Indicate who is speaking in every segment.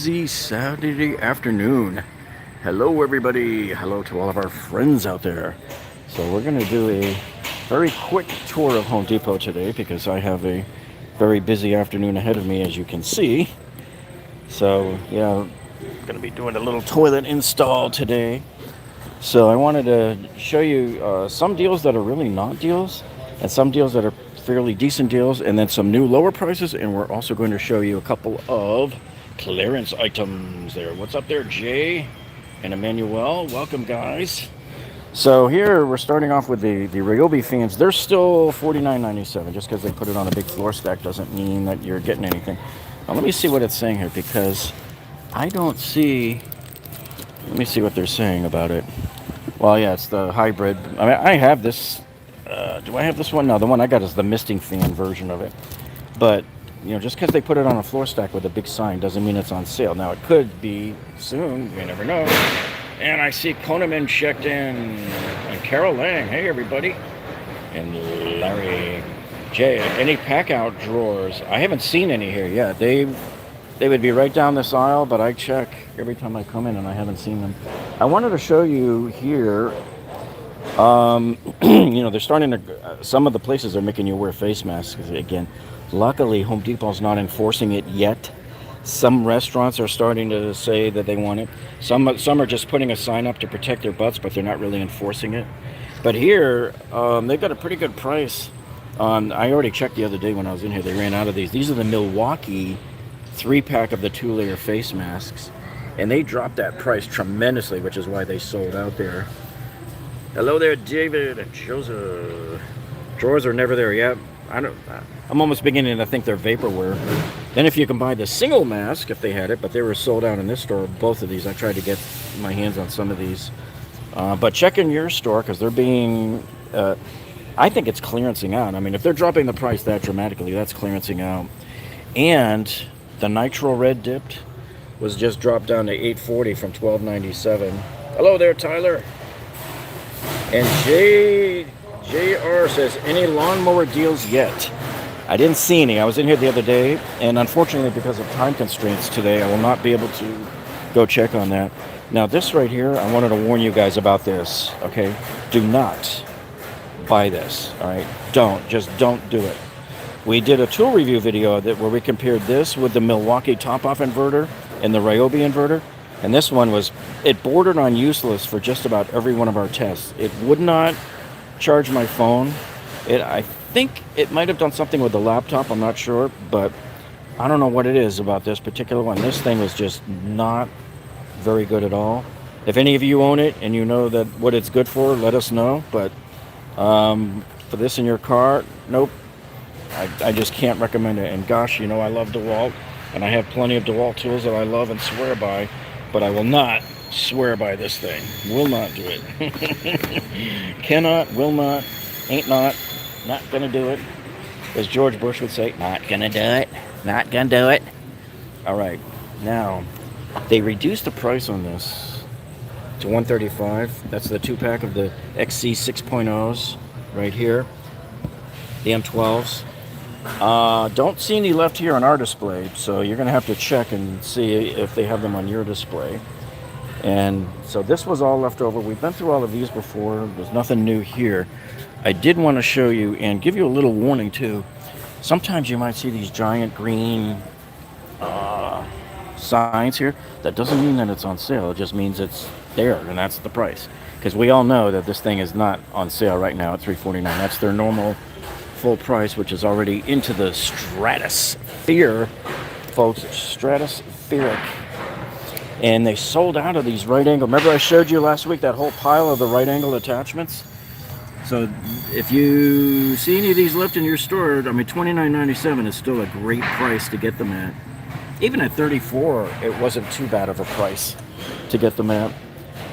Speaker 1: busy Saturday afternoon. Hello everybody, hello to all of our friends out there. So we're going to do a very quick tour of Home Depot today because I have a very busy afternoon ahead of me, as you can see. So yeah, I'm going to be doing a little toilet install today. So I wanted to show you some deals that are really not deals and some deals that are fairly decent deals, and then some new lower prices, and we're also going to show you a couple of clearance items there. What's up there, Jay and Emmanuel? Welcome, guys. So here we're starting off with the Ryobi fans. They're still $49.97. Just because they put it on a big floor stack doesn't mean that you're getting anything. Now let me see what it's saying here, because I don't see. Let me see what they're saying about it. Well, yeah, it's the hybrid. I mean, I have this. Do I have this one? No, the one I got is the misting fan version of it. But, you know, just because they put it on a floor stack with a big sign doesn't mean it's on sale. Now, it could be soon. You never know. And I see Koneman checked in. And Carol Lang. Hey, everybody. And Larry J. Any pack-out drawers? I haven't seen any here yet. They would be right down this aisle, but I check every time I come in and I haven't seen them. I wanted to show you here. You know, they're starting to, some of the places are making you wear face masks again. Luckily, Home Depot's not enforcing it yet. Some restaurants are starting to say that they want it. Some are just putting a sign up to protect their butts, but they're not really enforcing it. But here, they've got a pretty good price. I already checked the other day when I was in here. They ran out of these. These are the Milwaukee 3-pack of the 2-layer face masks. And they dropped that price tremendously, which is why they sold out there. Hello there, David and Joseph. Drawers are never there. Yeah, I'm almost beginning to think they're vaporware. Then if you can buy the single mask, if they had it, but they were sold out in this store, both of these. I tried to get my hands on some of these. But check in your store, because they're being, I think it's clearancing out. I mean, if they're dropping the price that dramatically, that's clearancing out. And the Nitro Red Dipped was just dropped down to $8.40 from $12.97. Hello there, Tyler. And JR says, any lawnmower deals yet? I didn't see any. I was in here the other day, and unfortunately, because of time constraints today, I will not be able to go check on that. Now, this right here, I wanted to warn you guys about this, okay? Do not buy this, all right? Just don't do it. We did a tool review video where we compared this with the Milwaukee top-off inverter and the Ryobi inverter. And this one it bordered on useless for just about every one of our tests. It would not charge my phone. I think it might have done something with the laptop, I'm not sure, but I don't know what it is about this particular one. This thing was just not very good at all. If any of you own it and you know that what it's good for, let us know. But for this in your car, nope. I just can't recommend it. And gosh, you know, I love Dewalt, and I have plenty of Dewalt tools that I love and swear by. But I will not swear by this thing. Will not do it. Cannot, will not, ain't not gonna do it. As George Bush would say, not gonna do it. Not gonna do it. All right. Now, they reduced the price on this to $135. That's the 2-pack of the XC 6.0s right here. The M12s. Don't see any left here on our display, so you're going to have to check and see if they have them on your display. And so this was all left over. We've been through all of these before. There's nothing new here. I did want to show you and give you a little warning too. Sometimes you might see these giant green signs here. That doesn't mean that it's on sale. It just means it's there, and that's the price. Because we all know that this thing is not on sale right now at $349. That's their normal full price, which is already into the stratosphere, folks. Stratospheric. And they sold out of these right angle. Remember I showed you last week that whole pile of the right angle attachments? So if you see any of these left in your store, I mean, $29.97 is still a great price to get them at. Even at $34, it wasn't too bad of a price to get them at.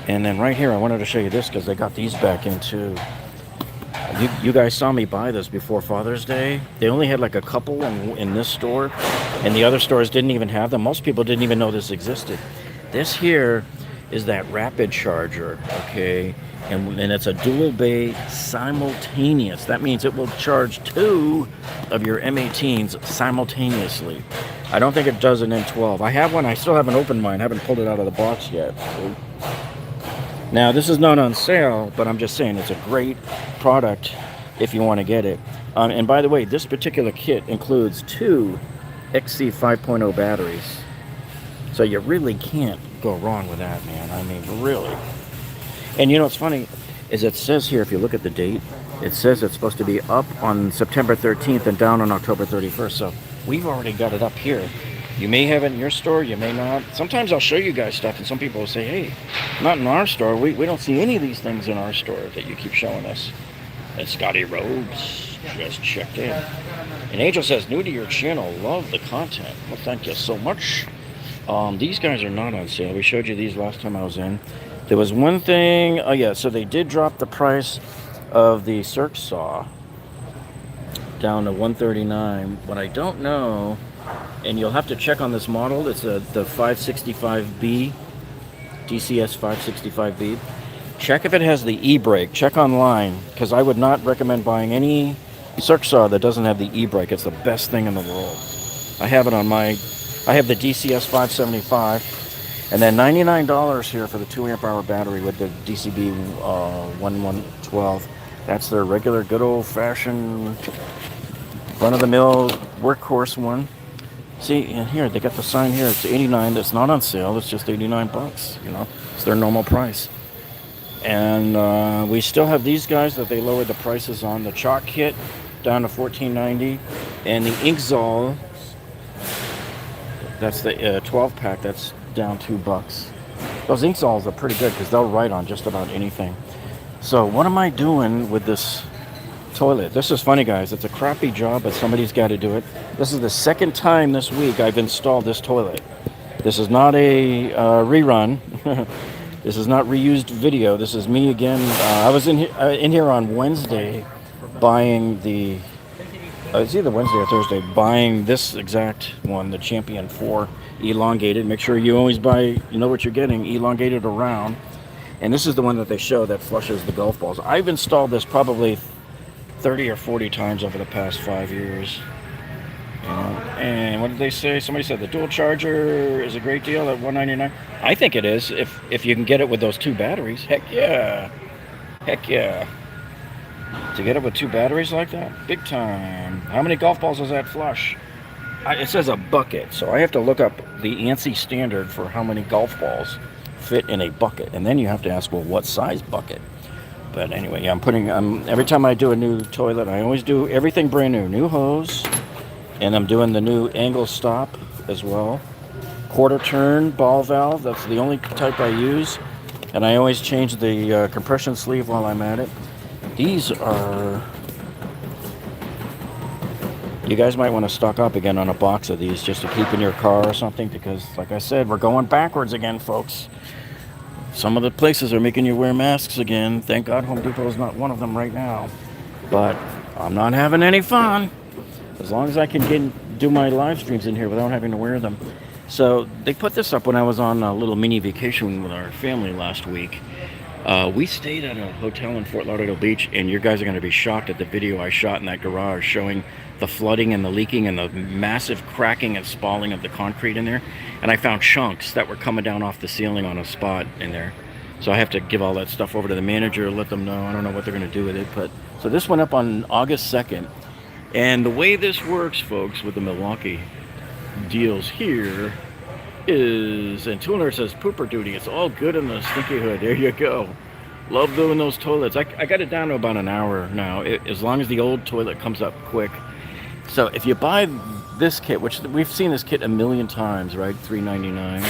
Speaker 1: And then right here, I wanted to show you this because they got these back in too. You guys saw me buy this before Father's Day. They only had like a couple in this store, and the other stores didn't even have them. Most people didn't even know this existed. This here is that rapid charger, okay? And it's a dual bay simultaneous. That means it will charge 2 of your M18s simultaneously. I don't think it does an N12. I have one. I still haven't opened mine. I haven't pulled it out of the box yet. Now, this is not on sale, but I'm just saying it's a great product if you want to get it. And by the way, this particular kit includes 2 XC 5.0 batteries. So you really can't go wrong with that, man. I mean, really. And you know what's funny is it says here, if you look at the date, it says it's supposed to be up on September 13th and down on October 31st. So we've already got it up here. You may have it in your store, you may not. Sometimes I'll show you guys stuff and some people will say, hey, not in our store. We don't see any of these things in our store that you keep showing us. And Scotty Rhodes just checked in. And Angel says, new to your channel, love the content. Well, thank you so much. These guys are not on sale. We showed you these last time I was in. There was one thing, oh yeah, so they did drop the price of the Jigsaw down to $139, but I don't know, and you'll have to check on this model. It's the 565B, DCS 565B. Check if it has the e-brake. Check online, because I would not recommend buying any Jigsaw that doesn't have the e-brake. It's the best thing in the world. I have it on my, I have the DCS 575. And then $99 here for the 2 amp hour battery with the DCB 1112. That's their regular good old fashioned run of the mill workhorse one. See, and here they got the sign here. It's 89. That's not on sale. It's just 89 bucks. You know, it's their normal price. And we still have these guys that they lowered the prices on. The chalk kit down to $14.90, and the Inkzol. That's the 12 pack. That's down $2. Those Inkzols are pretty good because they'll write on just about anything. So what am I doing with this toilet? This is funny, guys. It's a crappy job, but somebody's got to do it. This is the second time this week I've installed this toilet. This is not a rerun. This is not reused video. This is me again. I was in here on Wednesday buying the it's either Wednesday or Thursday, buying this exact one, the Champion 4 elongated. Make sure you always buy, you know what you're getting, elongated around. And this is the one that they show that flushes the golf balls. I've installed this probably 30 or 40 times over the past 5 years. You know, and what did they say? Somebody said the dual charger is a great deal at $199. I think it is if you can get it with those 2 batteries. Heck yeah. Heck yeah. To get it with 2 batteries like that? Big time. How many golf balls does that flush? It says a bucket, so I have to look up the ANSI standard for how many golf balls fit in a bucket. And then you have to ask, well, what size bucket? But anyway, yeah, I'm putting, every time I do a new toilet, I always do everything brand new. New hose, and I'm doing the new angle stop as well. Quarter turn ball valve, that's the only type I use. And I always change the compression sleeve while I'm at it. These are, you guys might want to stock up again on a box of these just to keep in your car or something, because like I said, we're going backwards again, folks. Some of the places are making you wear masks again. Thank God Home Depot is not one of them right now. But I'm not having any fun as long as I can do my live streams in here without having to wear them. So they put this up when I was on a little mini vacation with our family last week. We stayed at a hotel in Fort Lauderdale Beach, and you guys are going to be shocked at the video I shot in that garage showing the flooding and the leaking and the massive cracking and spalling of the concrete in there. And I found chunks that were coming down off the ceiling on a spot in there. So I have to give all that stuff over to the manager, let them know. I don't know what they're going to do with it. But so this went up on August 2nd. And the way this works, folks, with the Milwaukee deals here is, and Toolner says pooper duty. It's all good in the stinky hood. There you go. Love doing those toilets. I got it down to about an hour now, as long as the old toilet comes up quick. So if you buy this kit, which we've seen this kit a million times, right? $3.99,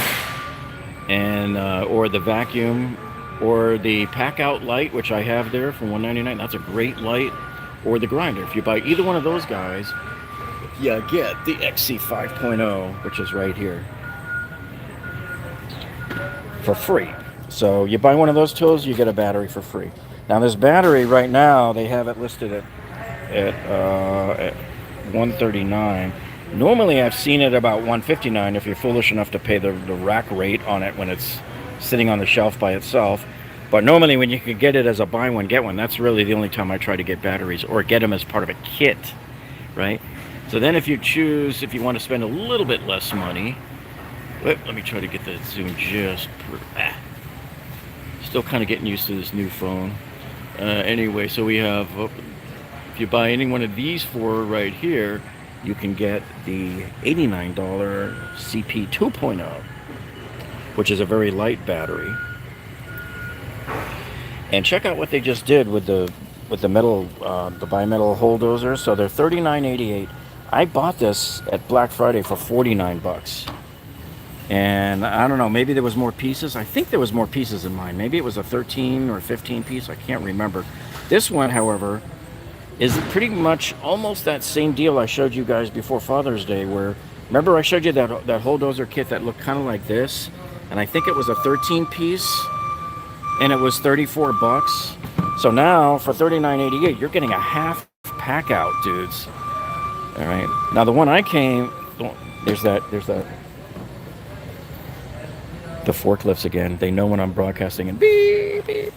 Speaker 1: and or the vacuum, or the pack out light, which I have there for $1.99. That's a great light. Or the grinder. If you buy either one of those guys, you get the XC 5.0, which is right here, for free. So you buy one of those tools, you get a battery for free. Now this battery right now, they have it listed at $139. Normally I've seen it about $159 if you're foolish enough to pay the rack rate on it when it's sitting on the shelf by itself. But normally when you can get it as a buy one, get one, that's really the only time I try to get batteries or get them as part of a kit, right? So then if you choose, if you want to spend a little bit less money, let me try to get the zoom just, still kind of getting used to this new phone. Anyway, so we have, if you buy any one of these four right here, you can get the $89 CP 2.0, which is a very light battery. And check out what they just did with the metal, the bimetal bulldozer. So they're $39.88. I bought this at Black Friday for 49 bucks. And I don't know, maybe there was more pieces. I think there was more pieces in mine. Maybe it was a 13 or 15 piece. I can't remember. This one, however, is pretty much almost that same deal I showed you guys before Father's Day, where, remember I showed you that bulldozer kit that looked kind of like this? And I think it was a 13 piece, and it was 34 bucks. So now, for $39.88, you're getting a half pack out, dudes. All right. Now the one I came, there's that. The forklifts again. They know when I'm broadcasting and beep, beep.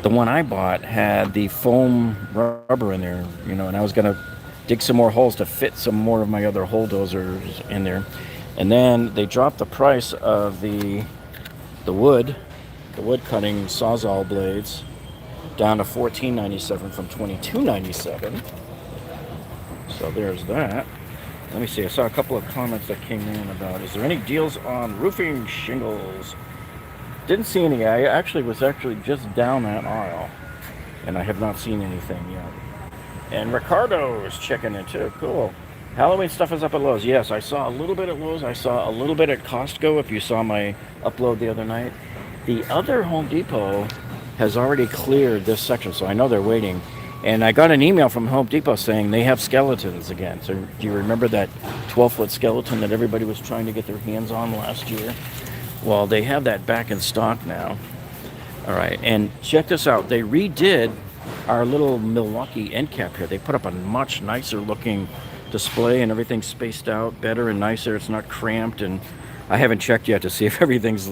Speaker 1: The one I bought had the foam rubber in there, you know, and I was going to dig some more holes to fit some more of my other bulldozers in there. And then they dropped the price of the wood cutting Sawzall blades down to $14.97 from $22.97. So there's that. Let me see. I saw a couple of comments that came in about, is there any deals on roofing shingles? Didn't see any. I was just down that aisle, and I have not seen anything yet. And Ricardo is checking in too. Cool. Halloween stuff is up at Lowe's. Yes, I saw a little bit at Lowe's. I saw a little bit at Costco, if you saw my upload the other night. The other Home Depot has already cleared this section, so I know they're waiting. And I got an email from Home Depot saying they have skeletons again. So do you remember that 12-foot skeleton that everybody was trying to get their hands on last year? Well, they have that back in stock now. All right, and check this out. They redid our little Milwaukee end cap here. They put up a much nicer looking display, and everything's spaced out better and nicer. It's not cramped, and I haven't checked yet to see if everything's...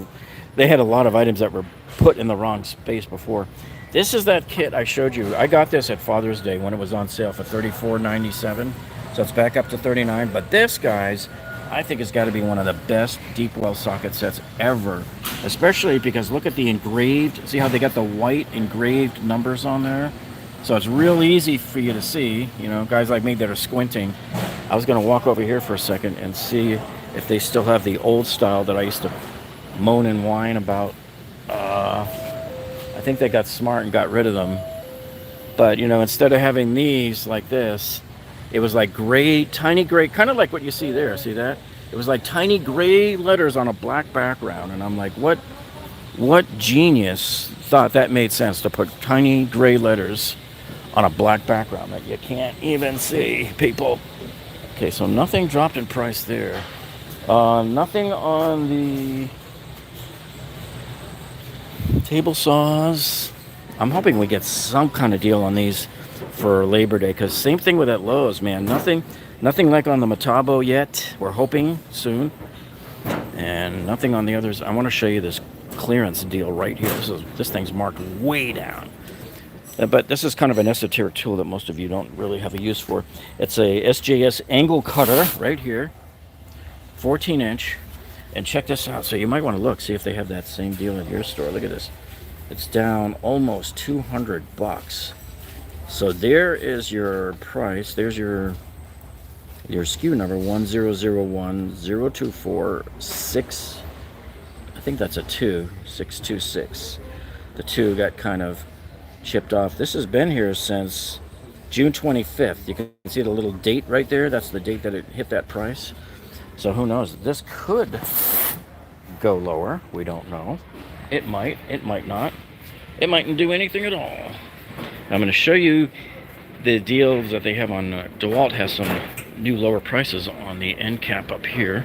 Speaker 1: They had a lot of items that were put in the wrong space before. This is that kit I showed you. I got this at Father's Day when it was on sale for $34.97. So it's back up to $39. But this, guys, I think has got to be one of the best deep well socket sets ever. Especially because look at the engraved. See how they got the white engraved numbers on there? So it's real easy for you to see. You know, guys like me that are squinting. I was going to walk over here for a second and see if they still have the old style that I used to moan and whine about. I think they got smart and got rid of them. But, you know, instead of having these like this, it was like gray, tiny gray, kind of like what you see there. See that? It was like tiny gray letters on a black background. And I'm like, what genius thought that made sense to put tiny gray letters on a black background that you can't even see, people? Okay, so nothing dropped in price there. Nothing on the table saws. I'm hoping we get some kind of deal on these for Labor Day, because same thing with at Lowe's, man. Nothing like on the Metabo yet. We're hoping soon. And nothing on the others. I want to show you this clearance deal right here. This thing's marked way down. But this is kind of an esoteric tool that most of you don't really have a use for. It's a Sjs Angle Cutter right here. 14-inch. And check this out. So you might want to look, see if they have that same deal in your store. Look at this. It's down almost 200 bucks. So there is your price. There's your SKU number, 1001024 I think that's a 626. The 2 got kind of chipped off. This has been here since June 25th. You can see the little date right there. That's the date that it hit that price. So who knows? This could go lower. We don't know. It might not. It mightn't do anything at all. I'm going to show you the deals that they have on Dewalt. Has some new lower prices on the end cap up here.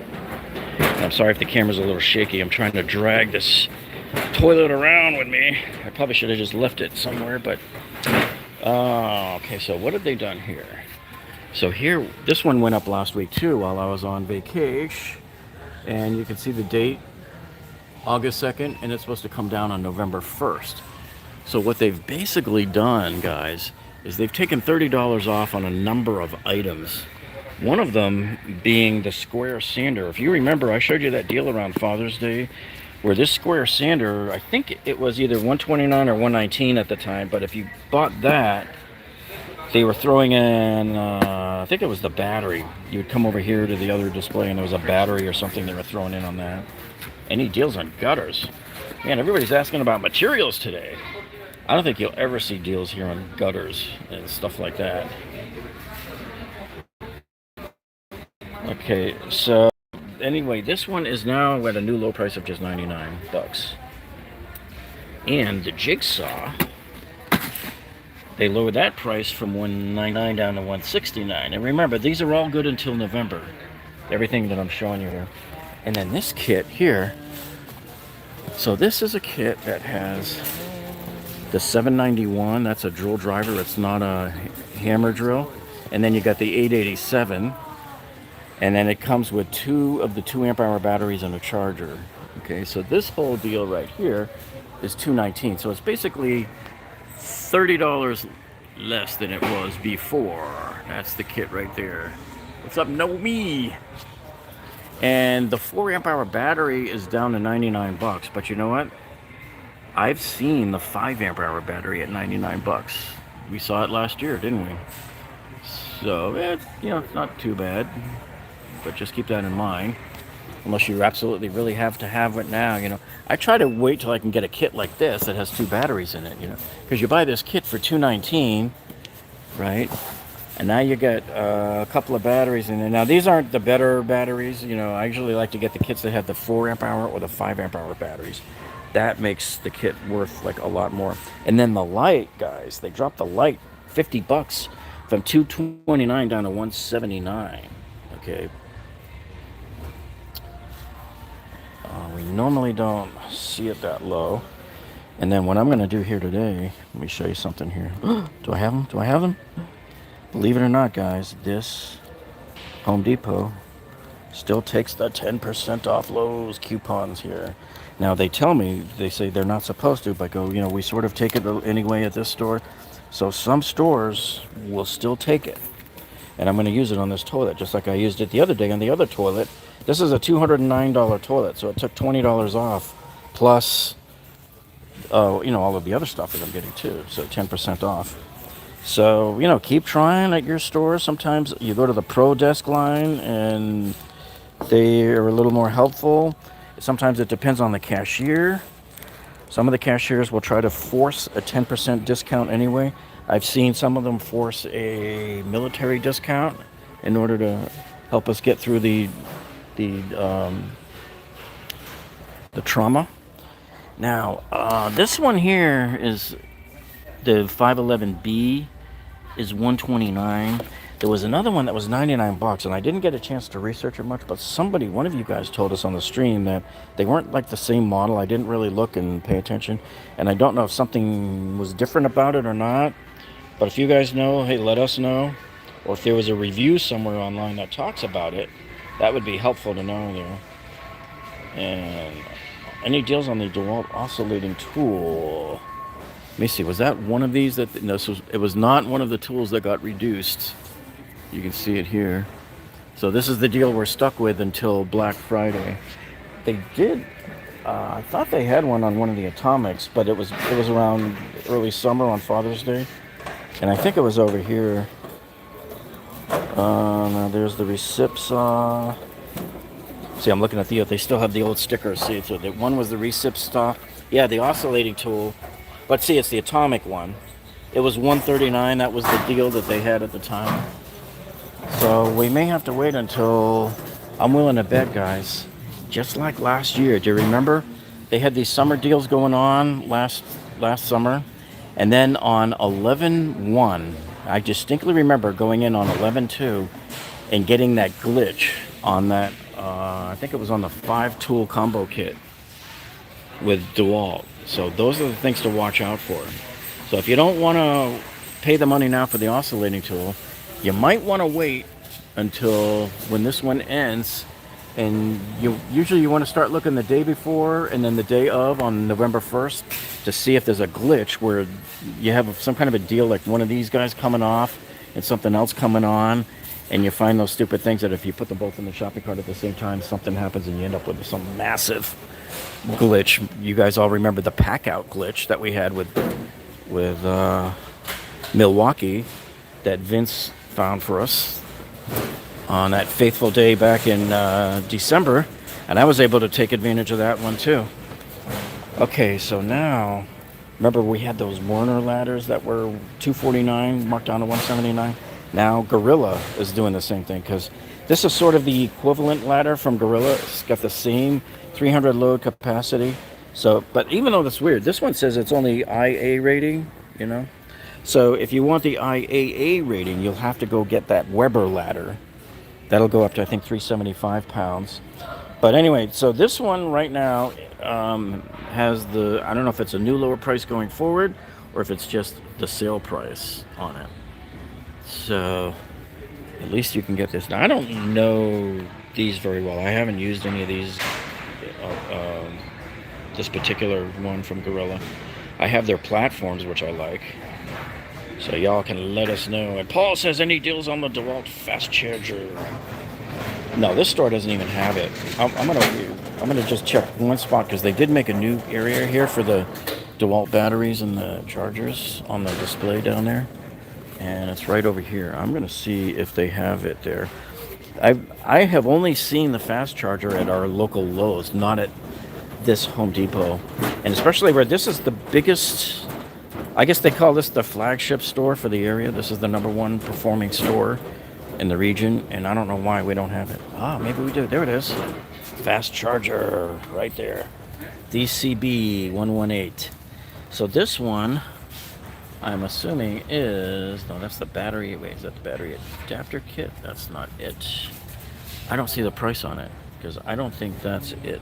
Speaker 1: I'm sorry if the camera's a little shaky. I'm trying to drag this toilet around with me. I probably should have just left it somewhere, but okay, so what have they done here? So here, this one went up last week too while I was on vacation, and you can see the date, August 2nd, and it's supposed to come down on November 1st. So what they've basically done, guys, is they've taken $30 off on a number of items. One of them being the square sander. If you remember, I showed you that deal around Father's Day where this square sander, I think it was either $129 or $119 at the time, but if you bought that, they were throwing in, I think it was the battery. You would come over here to the other display and there was a battery or something they were throwing in on that. Any deals on gutters? Man, everybody's asking about materials today. I don't think you'll ever see deals here on gutters and stuff like that. Okay, so anyway, this one is now at a new low price of just $99. And the Jigsaw, they lowered that price from $199 down to $169. And remember, these are all good until November. Everything that I'm showing you here. And then this kit here. So this is a kit that has the 791. That's a drill driver. It's not a hammer drill. And then you got the 887. And then it comes with 2 of the 2 amp hour batteries and a charger. Okay, so this whole deal right here is $219. So it's basically $30 less than it was before. That's the kit right there. What's up, know me? And the 4 amp hour battery is down to $99. But you know what? I've seen the 5 amp hour battery at $99. We saw it last year, didn't we? So it's, it's not too bad. But just keep that in mind. Unless you absolutely really have to have it now, I try to wait till I can get a kit like this that has 2 batteries in it, because you buy this kit for $219, right? And now you get a couple of batteries in there. Now these aren't the better batteries, I usually like to get the kits that have the 4 amp hour or the 5 amp hour batteries. That makes the kit worth like a lot more. And then the light, guys, they dropped the light $50 from $229 down to $179. Okay. We normally don't see it that low. And then what I'm going to do here today, let me show you something here. Do I have them? Do I have them? Believe it or not, guys, this Home Depot still takes the 10% off Lowe's coupons here. Now, they tell me, they say they're not supposed to, but go, we sort of take it anyway at this store. So some stores will still take it. And I'm going to use it on this toilet, just like I used it the other day on the other toilet. This is a $209 toilet, so it took $20 off, plus, all of the other stuff that I'm getting too, so 10% off. So, keep trying at your store. Sometimes you go to the Pro Desk line, and they are a little more helpful. Sometimes it depends on the cashier. Some of the cashiers will try to force a 10% discount anyway. I've seen some of them force a military discount in order to help us get through the trauma. Now, this one here is the 511B is $129. There was another one that was $99, and I didn't get a chance to research it much, but one of you guys told us on the stream that they weren't like the same model. I didn't really look and pay attention, and I don't know if something was different about it or not. But if you guys know, hey, let us know. Or if there was a review somewhere online that talks about it, that would be helpful to know there. And any deals on the Dewalt oscillating tool? Let me see, was that one of these that, no, it was not one of the tools that got reduced. You can see it here. So this is the deal we're stuck with until Black Friday. They did, I thought they had one on one of the Atomics, but it was around early summer on Father's Day. And I think it was over here. Now there's the recip saw. See, I'm looking at they still have the old stickers. See, so one was the recip saw. Yeah, the oscillating tool. But see, it's the Atomic one. It was $139. That was the deal that they had at the time. So we may have to wait until, I'm willing to bet, guys, just like last year. Do you remember? They had these summer deals going on last summer. And then on 11/1, I distinctly remember going in on 11/2 and getting that glitch on that, I think it was on the 5-tool combo kit with Dewalt. So those are the things to watch out for. So if you don't want to pay the money now for the oscillating tool, you might want to wait until when this one ends And you want to start looking the day before and then the day of on November 1st to see if there's a glitch where you have some kind of a deal like one of these guys coming off and something else coming on, and you find those stupid things that if you put them both in the shopping cart at the same time, something happens and you end up with some massive glitch. You guys all remember the pack out glitch that we had with Milwaukee that Vince found for us on that faithful day back in December, and I was able to take advantage of that one too. Okay, so now, remember we had those Werner ladders that were $249 marked down to $179? Now Gorilla is doing the same thing, because this is sort of the equivalent ladder from Gorilla. It's got the same 300 load capacity. So, but even though that's weird, this one says it's only IA rating, you know? So if you want the IAA rating, you'll have to go get that Weber ladder. That'll go up to, I think, 375 pounds. But anyway, so this one right now has the, I don't know if it's a new lower price going forward or if it's just the sale price on it. So at least you can get this. Now, I don't know these very well. I haven't used any of these, this particular one from Gorilla. I have their platforms, which I like. So y'all can let us know. And Paul says, any deals on the Dewalt fast charger? No, this store doesn't even have it. I'm gonna just check one spot because they did make a new area here for the Dewalt batteries and the chargers on the display down there, and it's right over here. I'm gonna see if they have it there. I have only seen the fast charger at our local Lowe's, not at this Home Depot, and especially where this is the biggest. I guess they call this the flagship store for the area. This is the #1 performing store in the region, and I don't know why we don't have it. Ah, maybe we do. There it is. Fast charger right there. DCB 118. So this one, I'm assuming is, no, that's the battery. Wait, is that the battery adapter kit? That's not it. I don't see the price on it because I don't think that's it.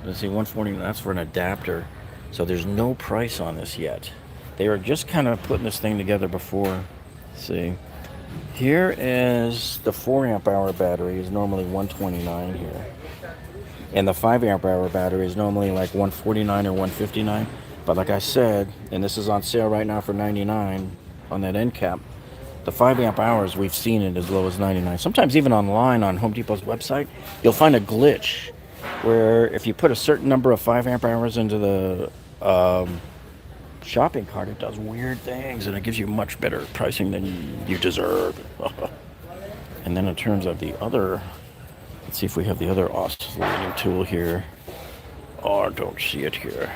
Speaker 1: Let's see, 140, that's for an adapter. So there's no price on this yet. They are just kind of putting this thing together before. Let's see. Here is the 4 amp hour battery is normally $129 here. And the 5 amp hour battery is normally like $149 or $159. But like I said, and this is on sale right now for $99 on that end cap. The 5 amp hours, we've seen it as low as $99. Sometimes even online on Home Depot's website, you'll find a glitch where if you put a certain number of 5 amp hours into the shopping cart, it does weird things and it gives you much better pricing than you deserve. And then in terms of the other, let's see if we have the other oscillating tool here. Oh, I don't see it here.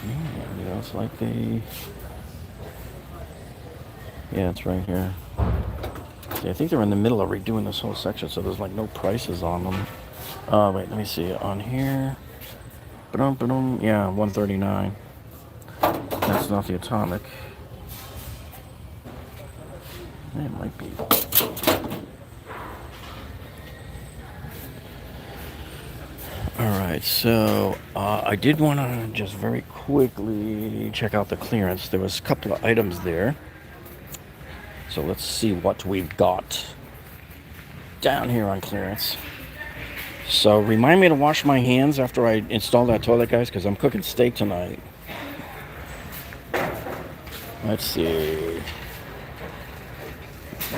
Speaker 1: Yeah, it's like the, yeah, it's right here. See, I think they're in the middle of redoing this whole section, so there's like no prices on them. Wait, let me see. On here, yeah, $139. That's not the atomic. It might be. Alright, so I did want to just very quickly check out the clearance. There was a couple of items there. So let's see what we've got down here on clearance. So remind me to wash my hands after I install that toilet, guys, because I'm cooking steak tonight. Let's see.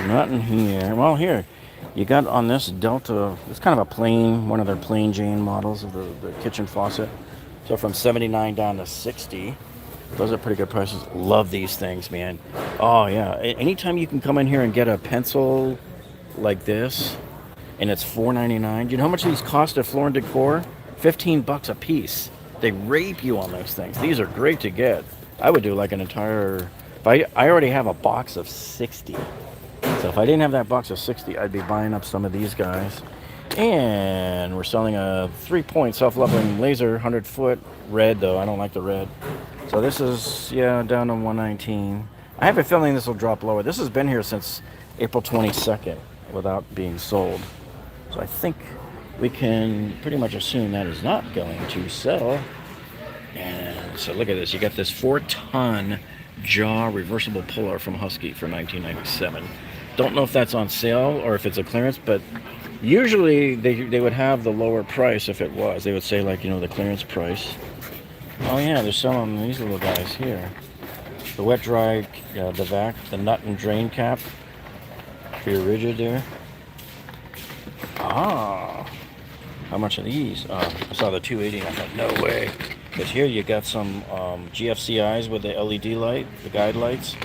Speaker 1: Nothing here. Well, here. You got on this Delta, it's kind of a plain, one of their plain Jane models of the kitchen faucet. So from 79 down to 60. Those are pretty good prices. Love these things, man. Oh, yeah. Anytime you can come in here and get a pencil like this, and it's $4.99. Do you know how much these cost at Floor & Decor? $15 a piece. They rape you on those things. These are great to get. I would do like an entire... I already have a box of 60. So if I didn't have that box of 60, I'd be buying up some of these guys. And we're selling a 3-point self-leveling laser, 100-foot red, though. I don't like the red. So this is, yeah, down to 119. I have a feeling this will drop lower. This has been here since April 22nd without being sold. So I think we can pretty much assume that is not going to sell. And so look at this. You got this 4-ton jaw reversible puller from Husky for $19.97. Don't know if that's on sale or if it's a clearance, but usually they would have the lower price if it was. They would say, like, you know, the clearance price. Oh yeah, they're selling these little guys here. The wet dry, the nut and drain cap for your rigid there. Ah, how much are these? I saw the 280 and I thought, no way. Because here you got some GFCIs with the LED light, the guide lights,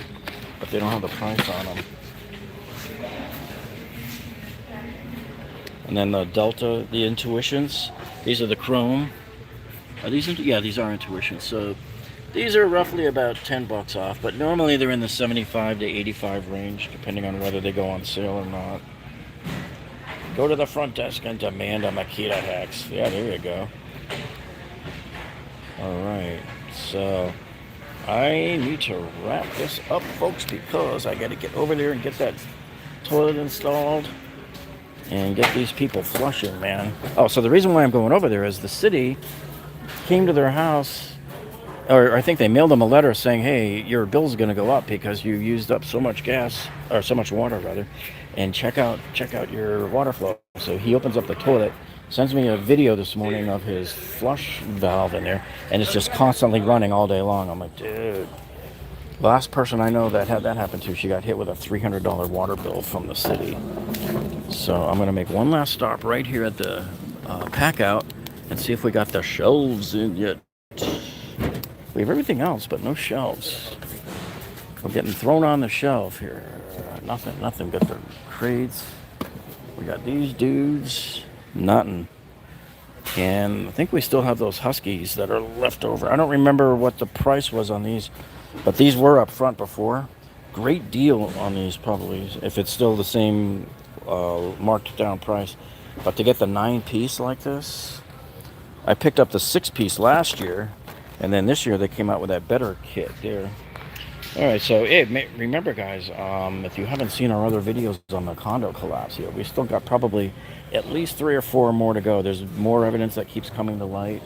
Speaker 1: but they don't have the price on them. And then the Delta, the Intuitions. These are the chrome. Are these? Yeah, these are Intuitions. So these are roughly about $10 off, but normally they're in the 75 to 85 range, depending on whether they go on sale or not. Go to the front desk and demand a Makita hex. Yeah, there you go. All right, so I need to wrap this up, folks, because I got to get over there and get that toilet installed and get these people flushing, man. Oh, so the reason why I'm going over there is the city came to their house, or I think they mailed them a letter saying, hey, your bill's going to go up because you used up so much gas, or so much water, rather, and check out your water flow. So he opens up the toilet, sends me a video this morning of his flush valve in there, and it's just constantly running all day long. I'm like, dude. The last person I know that had that happen to, she got hit with a $300 water bill from the city. So I'm going to make one last stop right here at the pack out and see if we got the shelves in yet. We have everything else, but no shelves. We're getting thrown on the shelf here. Nothing but the crates. We got these dudes. Nothing. And I think we still have those Huskies that are left over. I don't remember what the price was on these, but these were up front before. Great deal on these, probably, if it's still the same marked down price. But to get the 9-piece like this, I picked up the 6-piece last year, and then this year they came out with that better kit there. All right, so remember, guys, if you haven't seen our other videos on the condo collapse here, we still got probably at least 3 or 4 more to go. There's more evidence that keeps coming to light.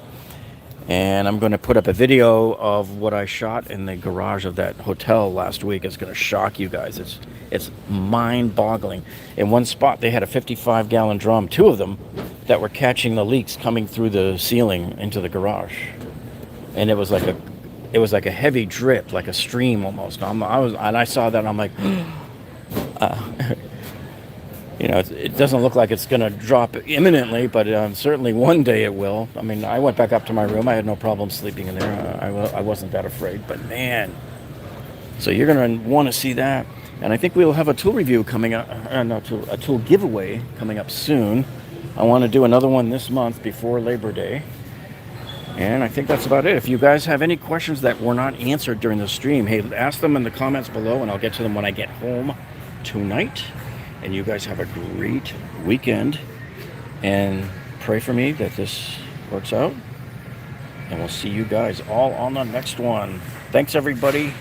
Speaker 1: And I'm going to put up a video of what I shot in the garage of that hotel last week. It's going to shock you guys. It's mind-boggling. In one spot, they had a 55-gallon drum, 2 of them, that were catching the leaks coming through the ceiling into the garage. And it was like a heavy drip, like a stream almost. And I saw that, and I'm like, you know, it doesn't look like it's going to drop imminently, but certainly one day it will. I mean, I went back up to my room. I had no problem sleeping in there. I wasn't that afraid, but man. So you're going to want to see that. And I think we'll have a tool review coming up, a tool giveaway coming up soon. I want to do another one this month before Labor Day. And I think that's about it. If you guys have any questions that were not answered during the stream, hey, ask them in the comments below, and I'll get to them when I get home tonight. And you guys have a great weekend. And pray for me that this works out. And we'll see you guys all on the next one. Thanks, everybody.